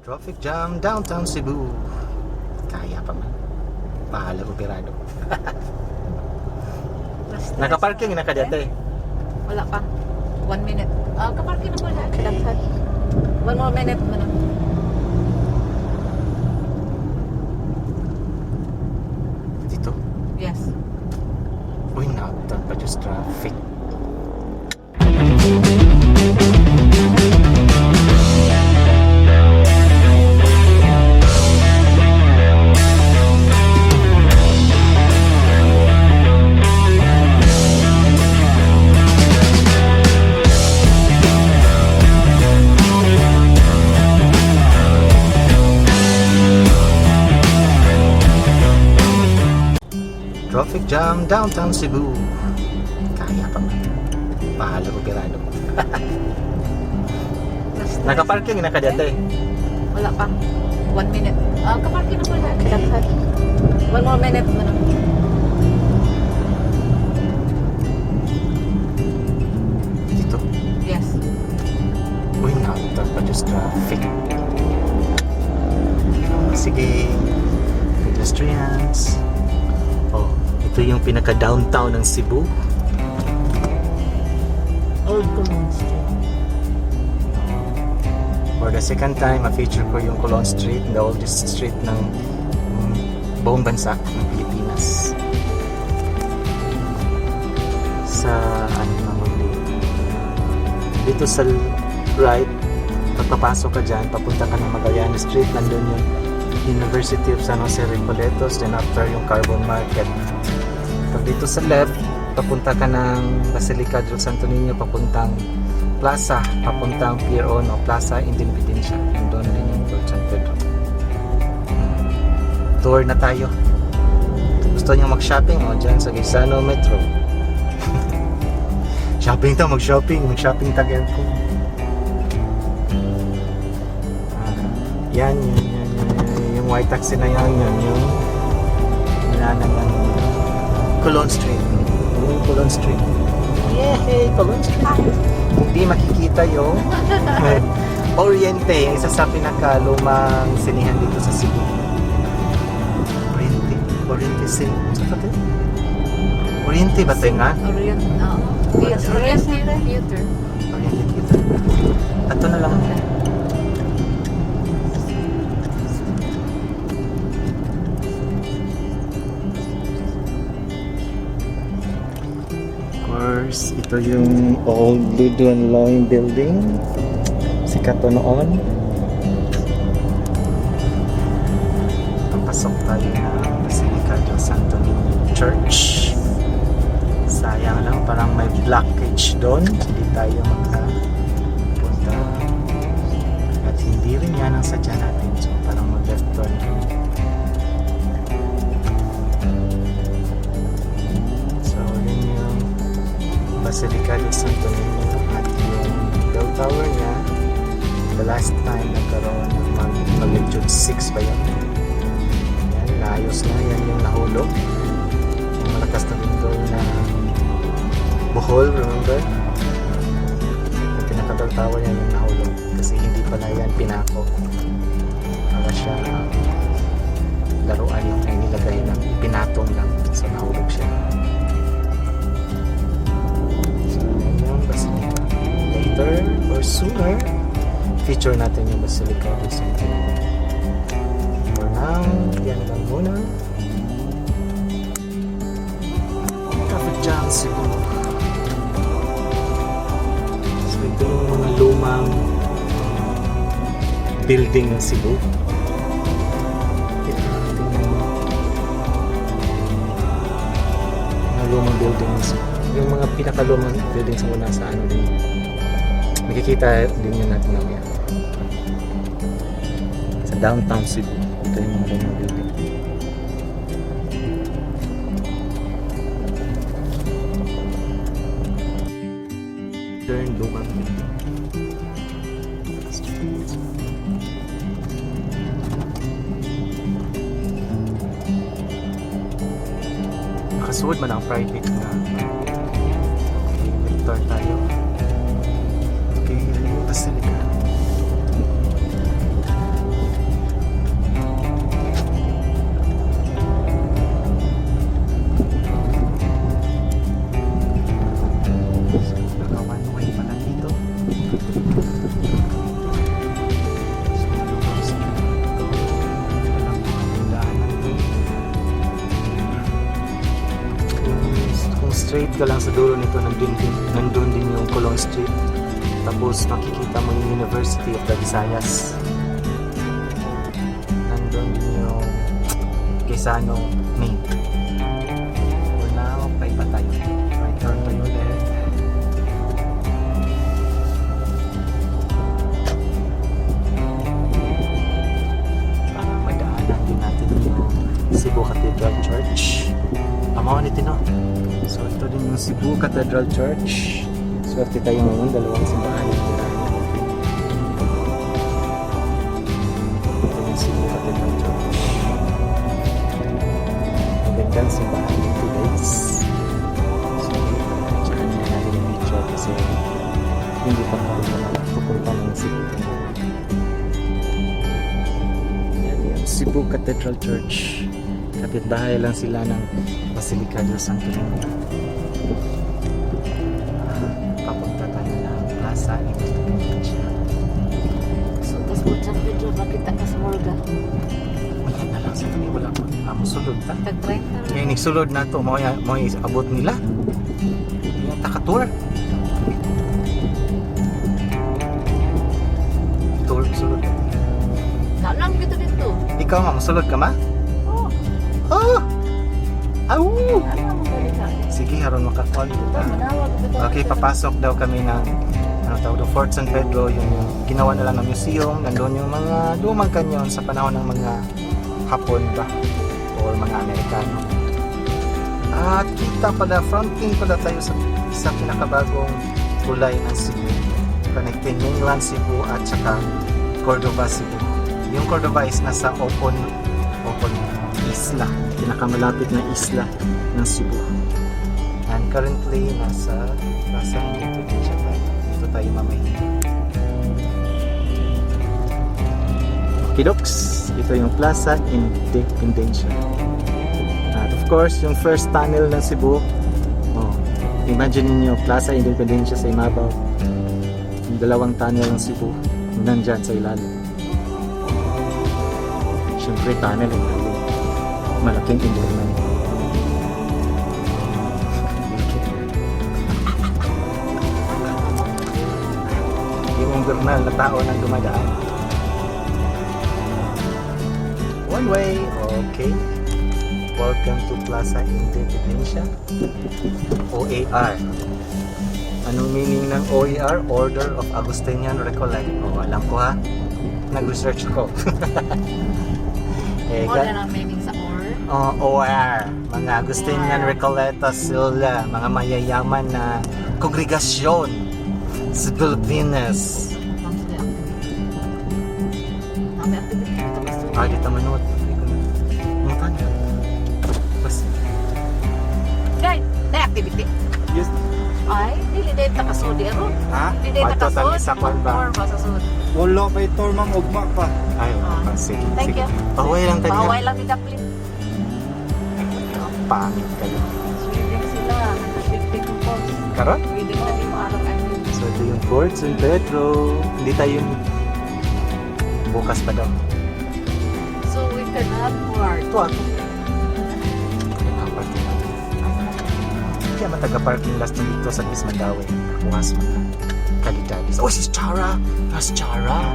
Traffic jam downtown Cebu. Kaya pa man. Bahala operado. Naka-parking na ka dati. Wala pa. 1 minute. Kaparking na po na. Okay. Dapat. 1 more minute mo na. Dito. Yes. Uy, nakatag pa just traffic. Traffic jam downtown Cebu. Kaya pa man. Bahala operado. Naka-parking na ka dati. Wala pa. 1 minute. Kaparking na po na. Dapat. 1 more minute mo na. Dito. Yes. Uy, nakatag pa just traffic. Sige. Pedestrians. Oh, ito yung pinaka-downtown ng Cebu. Old Colon Street. For the second time, ma-feature ko yung Colon Street, the oldest street ng buong bansa ng Pilipinas. Sa ano naman dito sa right, pagpapasok ka dyan, papunta ka ng Magallanes Street, nandun yung University of San Jose Recoletos, then after yung Carbon Market. Pag dito sa left, papunta ka ng Basilica del Santo Niño, papuntang Plaza, papuntang Pier 1 o Plaza Independencia. Doon din yung Lord San Pedro. Tour na tayo. Gusto niyo mag-shopping o dyan sa Gisano Metro. Shopping to, mag-shopping tagay ko. Yan, yung white taxi na yan, yung nilanan ng Colon Street. Yung Colon Street. Yay! Colon Street. Hindi makikita yung Oriente, yung isa sa pinakalumang sinihan dito sa Cebu. Oriente Sin. Sa pati? Oriente ba tayo nga? Orient. Yes. Orient Theater. Oriente Theater. Ato na lang. Of course, ito yung old Luduan Loin building. Sikat to noon. Papasok tayo ng Basilica del Santo Niño Church. Sayang lang, parang may blockage doon. Hindi tayo makapunta. At hindi rin yan ang sadya natin. So parang mag-left turn kami. So yun yung Basilica del Santo Niño at yung bell tower niya. The last time nagkaroon ng magnitude 6 ba yun? Yan, naayos na. Yan yung nahulog. Yung malakas na window na Bohol, remember? Yung pinaka-bell tower yan yung nahulog. Kasi hindi pala yan pinako. Para siya laruan yung nilagay lang. Pinatong lang. So nahulog siya. So yan yung Basilica. Later or sooner, feature natin yung Basilica del Santo Niño. For now, yan lang muna. Traffic jam Cebu. So ito yung mga lumang building ng Cebu. Ito natin yung mga lumang building ng Cebu. Yung mga pinakalumang building sa muna sa ano din. Makikita din yun natin mamaya. Sa downtown Cebu. Ito yung mga lumang building. Ito yung lumang building. Nakasuod man ang private na. Okay, return tayo. Okay, Basilica. ka lang sa dulo nito, nandun din yung Colon Street. Tapos makikita mo yung University of the Visayas. Nandun din yung Quezano Main. For now, paiba tayo. Right turn tayo ulit. Para madaanan din natin yung Cebu Cathedral Church. Amaw nito, no? So ito din yung Cebu Cathedral Church. Swerte tayo ngayon, dalawang simbahan yung kailangan. Ito yung Cebu Cathedral Church. Magandang simbahan dito, guys. So, tsaka niya natin yung picture kasi hindi pa pupunta ng Cebu. Yan yung Cebu Cathedral Church. Kapitbahay lang sila ng Basilica del Santo Niño. Papunta tayo ng Plaza Independencia. So, tapos mo dyan video, makita ka sa Morga. Maganda lang sa tabi. Wala ko. Musulod ta. Tag-try ka rin. Ngayon nagsulod na to. Mga abot nila. Yung taka-tour. Tour, sulod. Nalang gitu dito. Ikaw nga, musulod ka ma? Oh, Oh! Aw! ano mo galing ka? Sige, haron makakall. Manawag ito. Okay, papasok daw kami ng tawag doon, Fort San Pedro, yung ginawa nila ng museum. Nandun yung mga lumang kanyon sa panahon ng mga Hapon ba? O mga Amerikano. At kita pala, fronting pala tayo sa pinakabagong tulay ng Cebu. Connecting mainland Cebu at saka Cordova, Cebu. Yung Cordova is nasa open isla, pinakamalapit na isla ng Cebu. And currently, nasa Plaza Independencia tayo. Dito tayo mamaya. Kidoks, ito yung Plaza Independencia. At of course, yung first tunnel ng Cebu. Oh, imagine niyo Plaza Independencia sa imabaw. Yung dalawang tunnel ng Cebu, nandyan sa ilalim. Siyempre, tunnel yung ilalim. Malaking environment. Yung invernal na tao nang dumadaan. One way, okay. Welcome to Plaza Independencia. OAR. Anong meaning ng OAR? Order of Augustinian Recollect. Oh, alam ko ha. Nag-research ko. More than ang meaning sa or. OR, mga Agustinian OR. Recolletas sila, mga mayayaman na kongregasyon sa Pilipinas. Kami activity dito gusto. Di tamanot. Mutan ka. Bas. Guys, na activity. Yes. Ay, dili dahil takasudi aro. Ha? Dili dahil Totally takasudi. sa kwan ba? Or ba sa sud. Wala pa ito mang ugma pa. Ay, sige. Thank sige. you. Paway lang tayo. Baway lang ni Daplin. Pangit kayo. Swimming sila. Nag-50 kong post. Karon? Pwede mo na di mo araw kayo. So ito yung Fort San Pedro. Hindi tayo bukas pa daw. So we can have more. Ito ako. Yan ang parking lot. Kaya mataga-parking last na dito sa Mandaue. Kumas man. Kalidad. Oh, si Chara! Nas Chara!